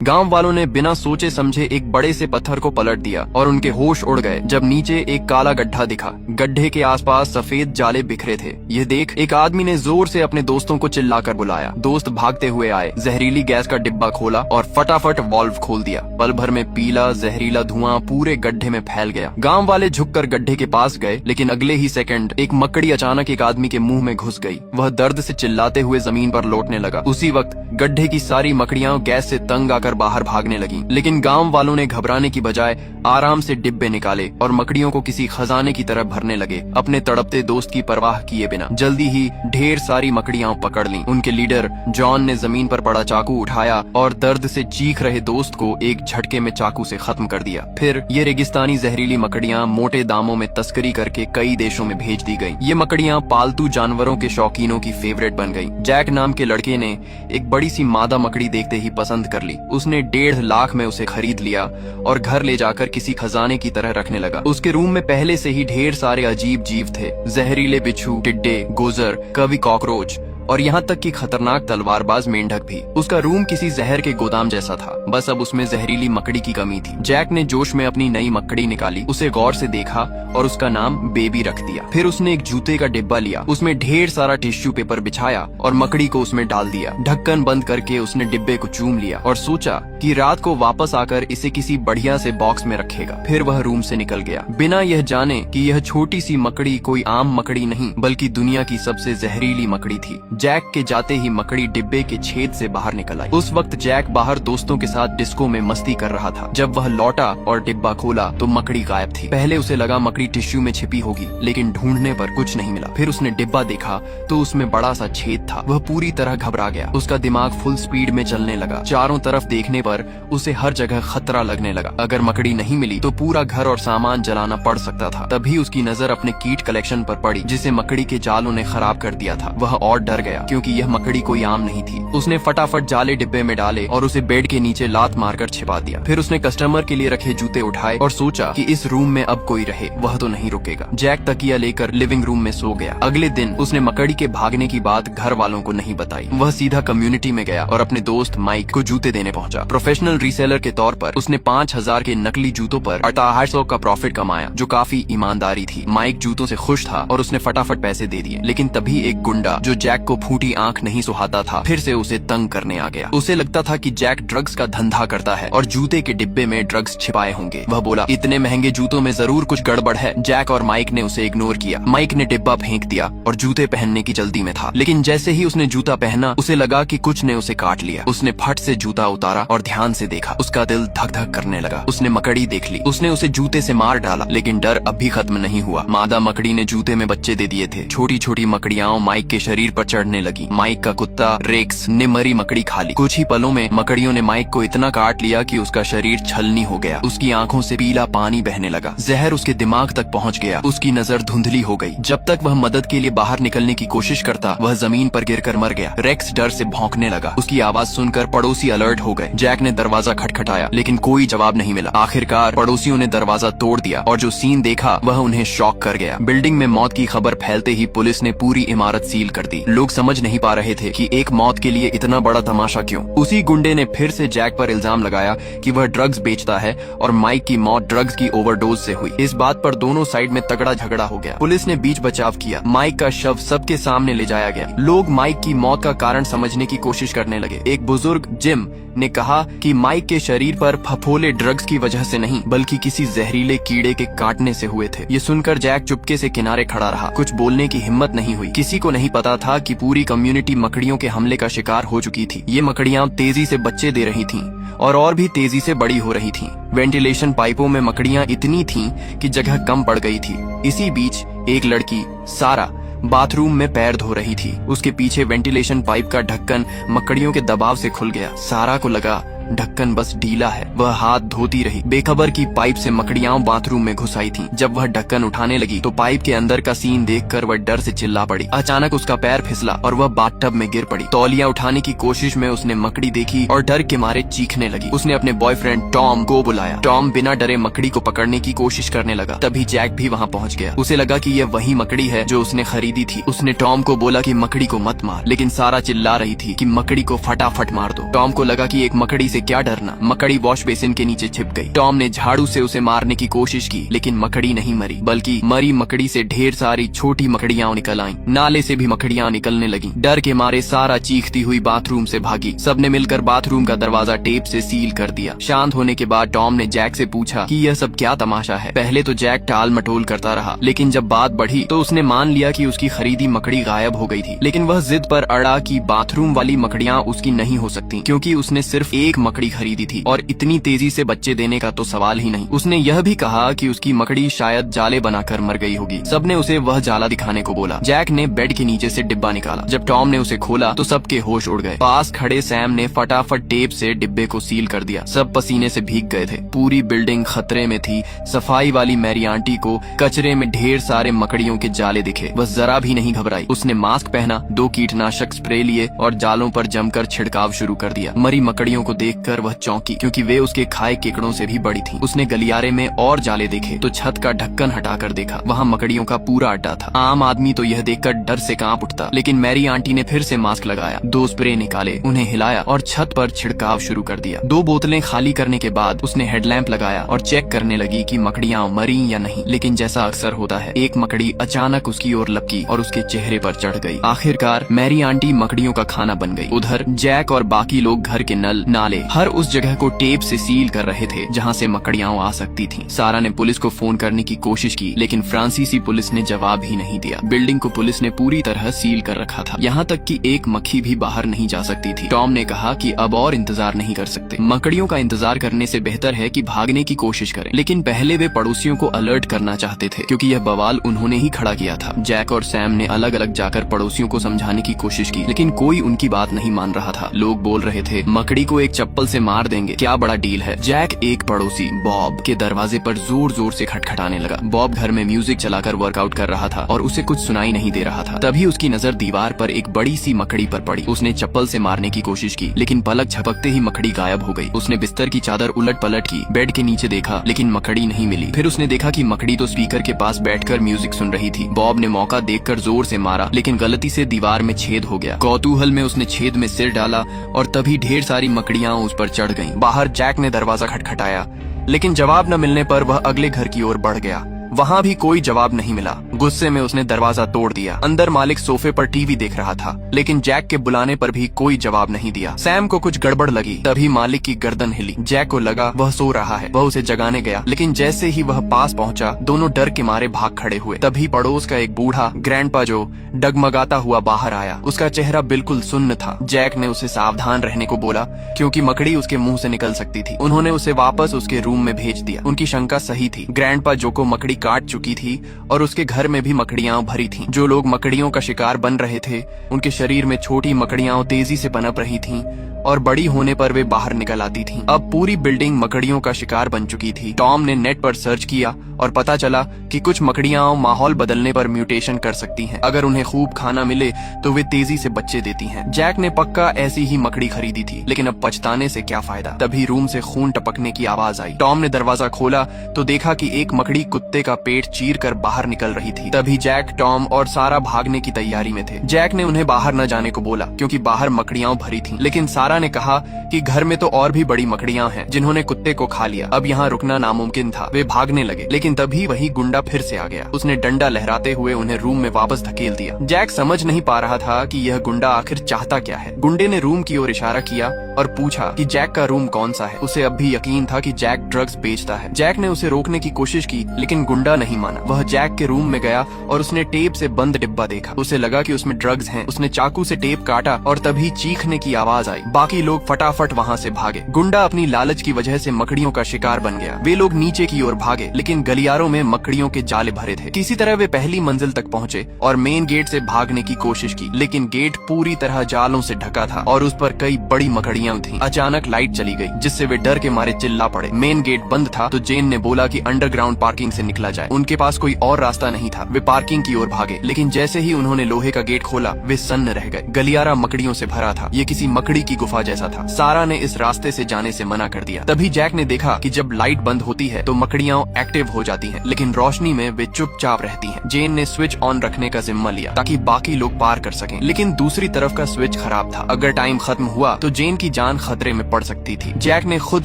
गांव वालों ने बिना सोचे समझे एक बड़े से पत्थर को पलट दिया और उनके होश उड़ गए जब नीचे एक काला गड्ढा दिखा। गड्ढे के आसपास सफेद जाले बिखरे थे। यह देख एक आदमी ने जोर से अपने दोस्तों को चिल्लाकर बुलाया। दोस्त भागते हुए आए, जहरीली गैस का डिब्बा खोला और फटाफट वाल्व खोल दिया। पल भर में पीला जहरीला धुआं पूरे गड्ढे में फैल गया। गांव वाले झुककर गड्ढे के पास गए, लेकिन अगले ही सेकंड एक मकड़ी अचानक एक आदमी के मुंह में घुस गई। वह दर्द से चिल्लाते हुए जमीन पर लौटने लगा। उसी वक्त गड्ढे की सारी मकड़ियां गैस से तंग आकर बाहर भागने लगी, लेकिन गांव वालों ने घबराने की बजाय आराम से डिब्बे निकाले और मकड़ियों को किसी खजाने की तरह भरने लगे, अपने तड़पते दोस्त की परवाह किए बिना। जल्दी ही ढेर सारी मकड़ियां पकड़ लीं। उनके लीडर जॉन ने जमीन पर पड़ा चाकू उठाया और दर्द से चीख रहे दोस्त को एक झटके में चाकू से खत्म कर दिया। फिर ये रेगिस्तानी जहरीली मकड़ियां मोटे दामों में तस्करी करके कई देशों में भेज दी गई। ये मकड़ियां पालतू जानवरों के शौकीनों की फेवरेट बन गई। जैक नाम के लड़के ने एक बड़ी सी मादा मकड़ी देखते ही पसंद कर ली। उसने 1.5 लाख में उसे खरीद लिया और घर ले जाकर किसी खजाने की तरह रखने लगा। उसके रूम में पहले से ही ढेर सारे अजीब जीव थे, जहरीले बिच्छू, टिड्डे, गोजर, कभी कॉकरोच और यहाँ तक कि खतरनाक तलवारबाज मेंढक भी। उसका रूम किसी जहर के गोदाम जैसा था, बस अब उसमें जहरीली मकड़ी की कमी थी। जैक ने जोश में अपनी नई मकड़ी निकाली, उसे गौर से देखा और उसका नाम बेबी रख दिया। फिर उसने एक जूते का डिब्बा लिया, उसमें ढेर सारा टिश्यू पेपर बिछाया और मकड़ी को उसमें डाल दिया। ढक्कन बंद करके उसने डिब्बे को चूम लिया और सोचा कि रात को वापस आकर इसे किसी बढ़िया से बॉक्स में रखेगा। फिर वह रूम से निकल गया, बिना यह जाने कि यह छोटी सी मकड़ी कोई आम मकड़ी नहीं बल्कि दुनिया की सबसे जहरीली मकड़ी थी। जैक के जाते ही मकड़ी डिब्बे के छेद से बाहर निकल आई। उस वक्त जैक बाहर दोस्तों के साथ डिस्को में मस्ती कर रहा था। जब वह लौटा और डिब्बा खोला तो मकड़ी गायब थी। पहले उसे लगा मकड़ी टिश्यू में छिपी होगी, लेकिन ढूंढने पर कुछ नहीं मिला। फिर उसने डिब्बा देखा तो उसमें बड़ा सा छेद था। वह पूरी तरह घबरा गया। उसका दिमाग फुल स्पीड में चलने लगा। चारों तरफ देखने पर उसे हर जगह खतरा लगने लगा। अगर मकड़ी नहीं मिली तो पूरा घर और सामान जलाना पड़ सकता था। तभी उसकी नजर अपने कीट कलेक्शन पर पड़ी, जिसे मकड़ी के जालों ने खराब कर दिया था। वह और डर गया, क्योंकि यह मकड़ी कोई आम नहीं थी। उसने फटाफट जाले डिब्बे में डाले और उसे बेड के नीचे लात मारकर छिपा दिया। फिर उसने कस्टमर के लिए रखे जूते उठाए और सोचा कि इस रूम में अब कोई रहे, वह तो नहीं रुकेगा। जैक तकिया लेकर लिविंग रूम में सो गया। अगले दिन उसने मकड़ी के भागने की बात घर वालों को नहीं बताई। वह सीधा कम्युनिटी में गया और अपने दोस्त माइक को जूते देने पहुंचा। प्रोफेशनल रीसेलर के तौर पर उसने 5,000 के नकली जूतों पर 800 का प्रॉफिट कमाया, जो काफी ईमानदारी थी। माइक जूतों से खुश था और उसने फटाफट पैसे दे दिए। लेकिन तभी एक गुंडा, जो जैक को फूटी आंख नहीं सुहाता था, फिर से उसे तंग करने आ गया। उसे लगता था कि जैक ड्रग्स का धंधा करता है और जूते के डिब्बे में ड्रग्स छिपाए होंगे। वह बोला, इतने महंगे जूतों में जरूर कुछ गड़बड़ है। जैक और माइक ने उसे इग्नोर किया। माइक ने डिब्बा फेंक दिया और जूते पहनने की जल्दी में था। लेकिन जैसे ही उसने जूता पहना, उसे लगा कि कुछ ने उसे काट लिया। उसने फट से जूता उतारा और ध्यान से देखा। उसका दिल धक धक करने लगा। उसने मकड़ी देख ली। उसने उसे जूते से मार डाला, लेकिन डर अभी खत्म नहीं हुआ। मादा मकड़ी ने जूते में बच्चे दे दिए थे। छोटी छोटी मकड़ियां माइक के शरीर पर चढ़ने लगी। माइक का कुत्ता रेक्स ने मरी मकड़ी खा ली। कुछ ही पलों में मकड़ियों ने माइक को इतना काट लिया कि उसका शरीर छलनी हो गया। उसकी आंखों से पीला पानी बहने लगा। जहर उसके दिमाग तक पहुंच गया। उसकी नजर धुंधली हो गई। जब तक वह मदद के लिए बाहर निकलने की कोशिश करता, वह जमीन पर गिरकर मर गया। रेक्स डर से भौंकने लगा। उसकी आवाज सुनकर पड़ोसी अलर्ट हो गए। जैक ने दरवाजा खटखटाया, लेकिन कोई जवाब नहीं मिला। आखिरकार पड़ोसियों ने दरवाजा तोड़ दिया और जो सीन देखा वह उन्हें शॉक कर गया। बिल्डिंग में मौत की खबर फैलते ही पुलिस ने पूरी इमारत सील कर दी। लोग समझ नहीं पा रहे थे कि एक मौत के लिए इतना बड़ा तमाशा क्यों। उसी गुंडे ने फिर से जैक पर इल्जाम लगाया कि वह ड्रग्स बेचता है और माइक की मौत ड्रग्स की ओवरडोज से हुई। इस बात पर दोनों साइड में तगड़ा झगड़ा हो गया। पुलिस ने बीच बचाव किया। माइक का शव सबके सामने ले जाया गया। लोग माइक की मौत का कारण समझने की कोशिश करने लगे। एक बुजुर्ग जिम ने कहा कि माइक के शरीर पर फफोले ड्रग्स की वजह से नहीं, बल्कि किसी जहरीले कीड़े के काटने से हुए थे। ये सुनकर जैक चुपके से किनारे खड़ा रहा। कुछ बोलने की हिम्मत नहीं हुई। किसी को नहीं पता था कि पूरी कम्युनिटी मकड़ियों के हमले का शिकार हो चुकी थी। ये मकड़ियां तेजी से बच्चे दे रही थीं और भी तेजी से बड़ी हो रही थीं। वेंटिलेशन पाइपों में मकड़ियां इतनी थीं कि जगह कम पड़ गई थी। इसी बीच एक लड़की सारा बाथरूम में पैर धो रही थी। उसके पीछे वेंटिलेशन पाइप का ढक्कन मकड़ियों के दबाव से खुल गया। सारा को लगा ढक्कन बस ढीला है। वह हाथ धोती रही, बेखबर की पाइप से मकड़ियां बाथरूम में घुस आई थीं। जब वह ढक्कन उठाने लगी तो पाइप के अंदर का सीन देखकर वह डर से चिल्ला पड़ी। अचानक उसका पैर फिसला और वह बाथटब में गिर पड़ी। तौलिया उठाने की कोशिश में उसने मकड़ी देखी और डर के मारे चीखने लगी। उसने अपने बॉयफ्रेंड टॉम को बुलाया। टॉम बिना डरे मकड़ी को पकड़ने की कोशिश करने लगा। तभी जैक भी वहाँ पहुँच गया। उसे लगा कि यह वही मकड़ी है जो उसने खरीदी थी। उसने टॉम को बोला कि मकड़ी को मत मार, लेकिन सारा चिल्ला रही थी कि मकड़ी को फटाफट मार दो। टॉम को लगा कि एक मकड़ी से क्या डरना। मकड़ी वॉश बेसिन के नीचे छिप गई। टॉम ने झाड़ू से उसे मारने की कोशिश की, लेकिन मकड़ी नहीं मरी, बल्कि मरी मकड़ी से ढेर सारी छोटी मकड़ियां निकल आईं। नाले से भी मकड़ियां निकलने लगी। डर के मारे सारा चीखती हुई बाथरूम से भागी। सबने मिलकर बाथरूम का दरवाजा टेप से सील कर दिया। शांत होने के बाद टॉम ने जैक से पूछा कि यह सब क्या तमाशा है। पहले तो जैक टाल मटोल करता रहा, लेकिन जब बात बढ़ी तो उसने मान लिया कि उसकी खरीदी मकड़ी गायब हो गई थी। लेकिन वह जिद पर अड़ा कि बाथरूम वाली मकड़ियां उसकी नहीं हो सकती, क्योंकि उसने सिर्फ एक मकड़ी खरीदी थी और इतनी तेजी से बच्चे देने का तो सवाल ही नहीं। उसने यह भी कहा कि उसकी मकड़ी शायद जाले बनाकर मर गई होगी। सबने उसे वह जाला दिखाने को बोला। जैक ने बेड के नीचे से डिब्बा निकाला। जब टॉम ने उसे खोला तो सबके होश उड़ गए। पास खड़े सैम ने फटाफट टेप से डिब्बे को सील कर दिया। सब पसीने से भीग गए थे। पूरी बिल्डिंग खतरे में थी। सफाई वाली मैरी आंटी को कचरे में ढेर सारे मकड़ियों के जाले दिखे। वह जरा भी नहीं घबराई। उसने मास्क पहना, 2 कीटनाशक स्प्रे लिए और जालों पर जमकर छिड़काव शुरू कर दिया। मरी मकड़ियों को देखकर वह चौंकी, क्योंकि वे उसके खाए केकड़ों से भी बड़ी थीं। उसने गलियारे में और जाले देखे तो छत का ढक्कन हटाकर देखा, वहाँ मकड़ियों का पूरा अड्डा था। आम आदमी तो यह देखकर डर से कांप उठता, लेकिन मैरी आंटी ने फिर से मास्क लगाया, 2 स्प्रे निकाले, उन्हें हिलाया और छत पर छिड़काव शुरू कर दिया। 2 बोतलें खाली करने के बाद उसने हेडलैंप लगाया और चेक करने लगी कि मकड़ियां मरी या नहीं। लेकिन जैसा अक्सर होता है, एक मकड़ी अचानक उसकी ओर लपकी और उसके चेहरे पर चढ़ गई। आखिरकार मैरी आंटी मकड़ियों का खाना बन गई। उधर जैक और बाकी लोग घर के नल, नाले, हर उस जगह को टेप से सील कर रहे थे जहाँ से मकड़ियां आ सकती थीं। सारा ने पुलिस को फोन करने की कोशिश की, लेकिन फ्रांसीसी पुलिस ने जवाब ही नहीं दिया। बिल्डिंग को पुलिस ने पूरी तरह सील कर रखा था, यहाँ तक कि एक मक्खी भी बाहर नहीं जा सकती थी। टॉम ने कहा कि अब और इंतजार नहीं कर सकते। मकड़ियों का इंतजार करने से बेहतर है कि भागने की कोशिश करें। लेकिन पहले वे पड़ोसियों को अलर्ट करना चाहते थे, क्योंकि यह बवाल उन्होंने ही खड़ा किया था। जैक और सैम ने अलग अलग जाकर पड़ोसियों को समझाने की कोशिश की, लेकिन कोई उनकी बात नहीं मान रहा था। लोग बोल रहे थे, मकड़ी को एक चप्पल से मार देंगे, क्या बड़ा डील है। जैक एक पड़ोसी बॉब के दरवाजे पर जोर जोर से खटखटाने लगा। बॉब घर में म्यूजिक चलाकर वर्कआउट कर रहा था और उसे कुछ सुनाई नहीं दे रहा था। तभी उसकी नजर दीवार पर एक बड़ी सी मकड़ी पर पड़ी। उसने चप्पल से मारने की कोशिश की, लेकिन पलक झपकते ही मकड़ी गायब हो गई। उसने बिस्तर की चादर उलट पलट की, बेड के नीचे देखा, लेकिन मकड़ी नहीं मिली। फिर उसने देखा कि मकड़ी तो स्पीकर के पास बैठकर म्यूजिक सुन रही थी। बॉब ने मौका देखकर जोर से मारा, लेकिन गलती से दीवार में छेद हो गया। कौतूहल में उसने छेद में सिर डाला और तभी ढेर सारी मकड़ियां उस पर चढ़ गईं। बाहर जैक ने दरवाजा खटखटाया, लेकिन जवाब न मिलने पर वह अगले घर की ओर बढ़ गया। वहाँ भी कोई जवाब नहीं मिला। गुस्से में उसने दरवाजा तोड़ दिया। अंदर मालिक सोफे पर टीवी देख रहा था, लेकिन जैक के बुलाने पर भी कोई जवाब नहीं दिया। सैम को कुछ गड़बड़ लगी, तभी मालिक की गर्दन हिली। जैक को लगा वह सो रहा है। वह उसे जगाने गया, लेकिन जैसे ही वह पास पहुंचा, दोनों डर के मारे भाग खड़े हुए। तभी पड़ोस का एक बूढ़ा ग्रैंडपा जो डगमगाता हुआ बाहर आया। उसका चेहरा बिल्कुल सुन्न था। जैक ने उसे सावधान रहने को बोला, क्योंकि मकड़ी उसके मुंह से निकल सकती थी। उन्होंने उसे वापस उसके रूम में भेज दिया। उनकी शंका सही थी। ग्रैंडपा जो को मकड़ी काट चुकी थी और उसके घर में भी मकड़ियां भरी थीं। जो लोग मकड़ियों का शिकार बन रहे थे, उनके शरीर में छोटी मकड़ियां तेजी से पनप रही थीं और बड़ी होने पर वे बाहर निकल आती थीं। अब पूरी बिल्डिंग मकड़ियों का शिकार बन चुकी थी। टॉम ने नेट पर सर्च किया और पता चला कि कुछ मकड़ियां माहौल बदलने पर म्यूटेशन कर सकती हैं। अगर उन्हें खूब खाना मिले तो वे तेजी से बच्चे देती हैं। जैक ने पक्का ऐसी ही मकड़ी खरीदी थी, लेकिन अब पछताने से क्या फायदा। तभी रूम से खून टपकने की आवाज आई। टॉम ने दरवाजा खोला तो देखा कि एक मकड़ी कुत्ते का पेट चीर कर बाहर निकल रही थी। तभी जैक, टॉम और सारा भागने की तैयारी में थे। जैक ने उन्हें बाहर न जाने को बोला, क्योंकि बाहर मकड़ियां भरी थीं, लेकिन सारा ने कहा कि घर में तो और भी बड़ी मकड़ियां हैं जिन्होंने कुत्ते को खा लिया। अब यहाँ रुकना नामुमकिन था। वे भागने लगे, लेकिन तभी वही गुंडा फिर से आ गया। उसने डंडा लहराते हुए उन्हें रूम में वापस धकेल दिया। जैक समझ नहीं पा रहा था कि यह गुंडा आखिर चाहता क्या है। गुंडे ने रूम की ओर इशारा किया और पूछा कि जैक का रूम कौन सा है। उसे अब भी यकीन था कि जैक ड्रग्स बेचता है। जैक ने उसे रोकने की कोशिश की, लेकिन गुंडा नहीं माना। वह जैक के रूम में गया और उसने टेप से बंद डिब्बा देखा। उसे लगा कि उसमें ड्रग्स हैं। उसने चाकू से टेप काटा और तभी चीखने की आवाज आई। बाकी लोग फटाफट वहाँ से भागे। गुंडा अपनी लालच की वजह से मकड़ियों का शिकार बन गया। वे लोग नीचे की ओर भागे, लेकिन गलियारों में मकड़ियों के जाले भरे थे। किसी तरह वे पहली मंजिल तक पहुँचे और मेन गेट से भागने की कोशिश की, लेकिन गेट पूरी तरह जालों से ढका था और उस पर कई बड़ी मकड़ियां थीं। अचानक लाइट चली गई, जिससे वे डर के मारे चिल्ला पड़े। मेन गेट बंद था तो जेन ने बोला कि अंडरग्राउंड पार्किंग से निकला जाए। उनके पास कोई और रास्ता नहीं था। वे पार्किंग की ओर भागे, लेकिन जैसे ही उन्होंने लोहे का गेट खोला, वे सन्न रह गए। गलियारा मकड़ियों से भरा था। ये किसी मकड़ी की गुफा गुफा जैसा था। सारा ने इस रास्ते से जाने से मना कर दिया। तभी जैक ने देखा कि जब लाइट बंद होती है तो मकड़ियाँ एक्टिव हो जाती हैं, लेकिन रोशनी में वे चुपचाप रहती हैं। जेन ने स्विच ऑन रखने का जिम्मा लिया ताकि बाकी लोग पार कर सकें, लेकिन दूसरी तरफ का स्विच खराब था। अगर टाइम खत्म हुआ तो जेन की जान खतरे में पड़ सकती थी। जैक ने खुद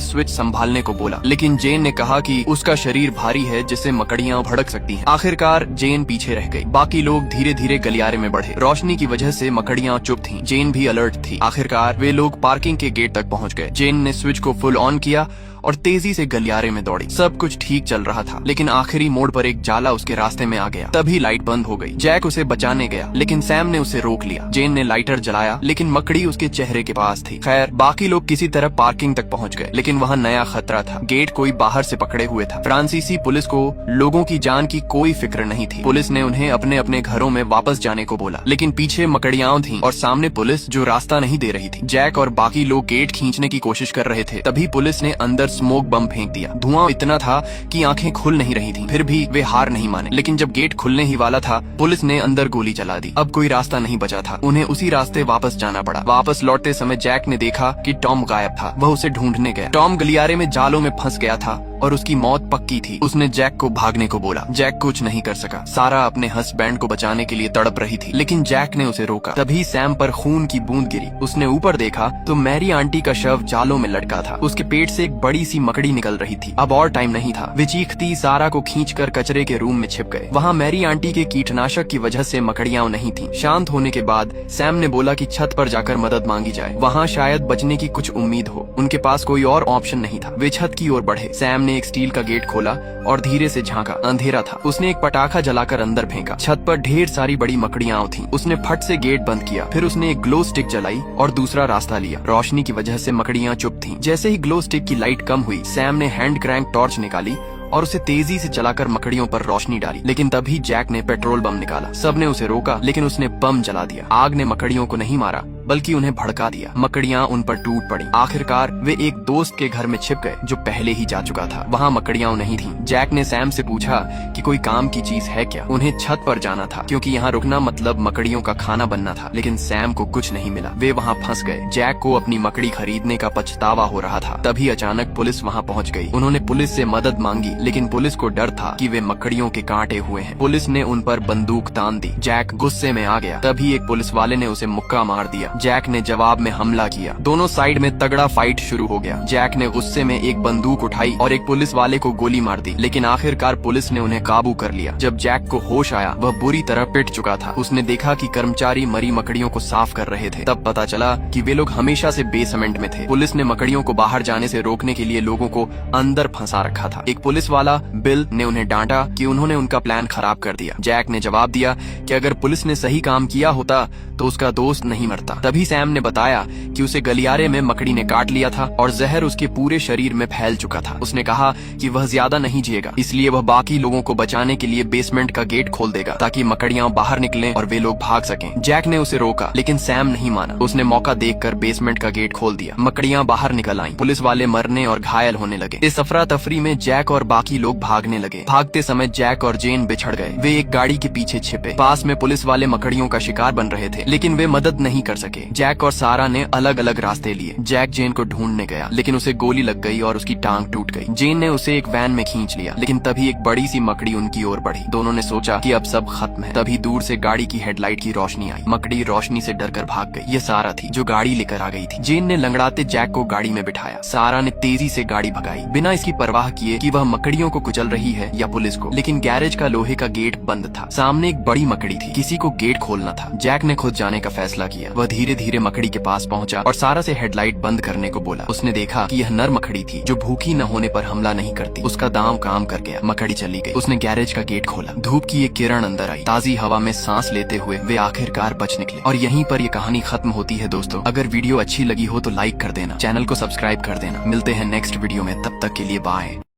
स्विच संभालने को बोला, लेकिन जेन ने कहा कि उसका शरीर भारी है जिससे मकड़ियाँ भड़क सकती हैं। आखिरकार जेन पीछे रह गई। बाकी लोग धीरे धीरे गलियारे में बढ़े। रोशनी की वजह से मकड़ियाँ चुप थीं। जेन भी अलर्ट थी। आखिरकार वे लोग पार्किंग के गेट तक पहुंच गए। जेन ने स्विच को फुल ऑन किया और तेजी से गलियारे में दौड़ी। सब कुछ ठीक चल रहा था, लेकिन आखिरी मोड़ पर एक जाला उसके रास्ते में आ गया। तभी लाइट बंद हो गई। जैक उसे बचाने गया, लेकिन सैम ने उसे रोक लिया। जेन ने लाइटर जलाया, लेकिन मकड़ी उसके चेहरे के पास थी। खैर, बाकी लोग किसी तरह पार्किंग तक पहुंच गए, लेकिन वहाँ नया खतरा था। गेट कोई बाहर से पकड़े हुए था। फ्रांसीसी पुलिस को लोगों की जान की कोई फिक्र नहीं थी। पुलिस ने उन्हें अपने अपने घरों में वापस जाने को बोला, लेकिन पीछे मकड़ियाँ थीं और सामने पुलिस जो रास्ता नहीं दे रही थी। जैक और बाकी लोग गेट खींचने की कोशिश कर रहे थे। तभी पुलिस ने अंदर स्मोक बम फेंक दिया। धुआं इतना था कि आंखें खुल नहीं रही थीं। फिर भी वे हार नहीं माने, लेकिन जब गेट खुलने ही वाला था, पुलिस ने अंदर गोली चला दी। अब कोई रास्ता नहीं बचा था। उन्हें उसी रास्ते वापस जाना पड़ा। वापस लौटते समय जैक ने देखा कि टॉम गायब था। वह उसे ढूंढने गया। टॉम गलियारे में जालों में फंस गया था और उसकी मौत पक्की थी। उसने जैक को भागने को बोला। जैक कुछ नहीं कर सका। सारा अपने हस्बैंड को बचाने के लिए तड़प रही थी, लेकिन जैक ने उसे रोका। तभी सैम पर खून की बूंद गिरी। उसने ऊपर देखा तो मैरी आंटी का शव जालों में लटका था। उसके पेट से एक बड़ी सी मकड़ी निकल रही थी। अब और टाइम नहीं था। वे चीखती सारा को खींचकर कचरे के रूम में छिप गए। वहाँ मैरी आंटी के कीटनाशक की वजह से मकड़ियाँ नहीं थीं। शांत होने के बाद सैम ने बोला कि छत पर जाकर मदद मांगी जाए। वहाँ शायद बचने की कुछ उम्मीद हो। उनके पास कोई और ऑप्शन नहीं था। वे छत की ओर बढ़े। सैम ने एक स्टील का गेट खोला और धीरे से झांका। अंधेरा था। उसने एक पटाखा जलाकर अंदर फेंका। छत पर ढेर सारी बड़ी मकड़ियाँ थीं। उसने फट से गेट बंद किया। फिर उसने एक ग्लो स्टिक जलाई और दूसरा रास्ता लिया। रोशनी की वजह से मकड़ियाँ चुप थीं। जैसे ही ग्लो स्टिक की लाइट कम हुई, सैम ने हैंड क्रैंक टॉर्च निकाली और उसे तेजी से चलाकर मकड़ियों पर रोशनी डाली। लेकिन तभी जैक ने पेट्रोल बम निकाला। सबने उसे रोका, लेकिन उसने बम जला दिया। आग ने मकड़ियों को नहीं मारा, बल्कि उन्हें भड़का दिया। मकड़ियाँ उन पर टूट पड़ी। आखिरकार वे एक दोस्त के घर में छिप गए जो पहले ही जा चुका था। वहाँ मकड़ियाँ नहीं थीं। जैक ने सैम से पूछा कि कोई काम की चीज है क्या। उन्हें छत पर जाना था, क्योंकि यहाँ रुकना मतलब मकड़ियों का खाना बनना था। लेकिन सैम को कुछ नहीं मिला। वे वहाँ फंस गए। जैक को अपनी मकड़ी खरीदने का पछतावा हो रहा था। तभी अचानक पुलिस वहाँ पहुँच गई। उन्होंने पुलिस से मदद मांगी, लेकिन पुलिस को डर था कि वे मकड़ियों के कांटे हुए हैं। पुलिस ने उन पर बंदूक तान दी। जैक गुस्से में आ गया। तभी एक पुलिस वाले ने उसे मुक्का मार दिया। जैक ने जवाब में हमला किया। दोनों साइड में तगड़ा फाइट शुरू हो गया। जैक ने गुस्से में एक बंदूक उठाई और एक पुलिस वाले को गोली मार दी, लेकिन आखिरकार पुलिस ने उन्हें काबू कर लिया। जब जैक को होश आया, वह बुरी तरह पिट चुका था। उसने देखा कि कर्मचारी मरी मकड़ियों को साफ कर रहे थे। तब पता चला कि वे लोग हमेशा से बेसमेंट में थे। पुलिस ने मकड़ियों को बाहर जाने से रोकने के लिए लोगों को अंदर फंसा रखा था। एक पुलिस वाला बिल ने उन्हें डांटा कि उन्होंने उनका प्लान खराब कर दिया। जैक ने जवाब दिया कि अगर पुलिस ने सही काम किया होता तो उसका दोस्त नहीं मरता। तभी सैम ने बताया कि उसे गलियारे में मकड़ी ने काट लिया था और जहर उसके पूरे शरीर में फैल चुका था। उसने कहा कि वह ज्यादा नहीं जिएगा, इसलिए वह बाकी लोगों को बचाने के लिए बेसमेंट का गेट खोल देगा ताकि मकड़ियां बाहर निकलें और वे लोग भाग सकें। जैक ने उसे रोका, लेकिन सैम नहीं माना। उसने मौका देखकर बेसमेंट का गेट खोल दिया। मकड़ियां बाहर निकल आईं। पुलिस वाले मरने और घायल होने लगे। इस अफरा तफरी में जैक और बाकी लोग भागने लगे। भागते समय जैक और जेन बिछड़ गए। वे एक गाड़ी के पीछे छिपे। पास में पुलिस वाले मकड़ियों का शिकार बन रहे थे, लेकिन वे मदद नहीं कर सके। जैक और सारा ने अलग अलग रास्ते लिए। जैक जेन को ढूंढने गया, लेकिन उसे गोली लग गई और उसकी टांग टूट गई। जेन ने उसे एक वैन में खींच लिया, लेकिन तभी एक बड़ी सी मकड़ी उनकी ओर बढ़ी। दोनों ने सोचा कि अब सब खत्म है। तभी दूर से गाड़ी की हेडलाइट की रोशनी आई। मकड़ी रोशनी से डरकर भाग गई। ये सारा थी जो गाड़ी लेकर आ गई थी। जेन ने लंगड़ाते जैक को गाड़ी में बिठाया। सारा ने तेजी से गाड़ी भगाई, बिना इसकी परवाह किए कि वह मकड़ियों को कुचल रही है या पुलिस को। लेकिन गैरेज का लोहे का गेट बंद था। सामने एक बड़ी मकड़ी थी। किसी को गेट खोलना था। जैक ने खुद जाने का फैसला किया। वह धीरे धीरे मकड़ी के पास पहुंचा और सारा से हेडलाइट बंद करने को बोला। उसने देखा कि यह नर मकड़ी थी जो भूखी न होने पर हमला नहीं करती। उसका दांव काम कर गया। मकड़ी चली गई। उसने गैरेज का गेट खोला। धूप की एक किरण अंदर आई। ताजी हवा में सांस लेते हुए वे आखिरकार बच निकले। और यहीं पर यह कहानी खत्म होती है। दोस्तों, अगर वीडियो अच्छी लगी हो तो लाइक कर देना, चैनल को सब्सक्राइब कर देना। मिलते हैं नेक्स्ट वीडियो में, तब तक के लिए बाय।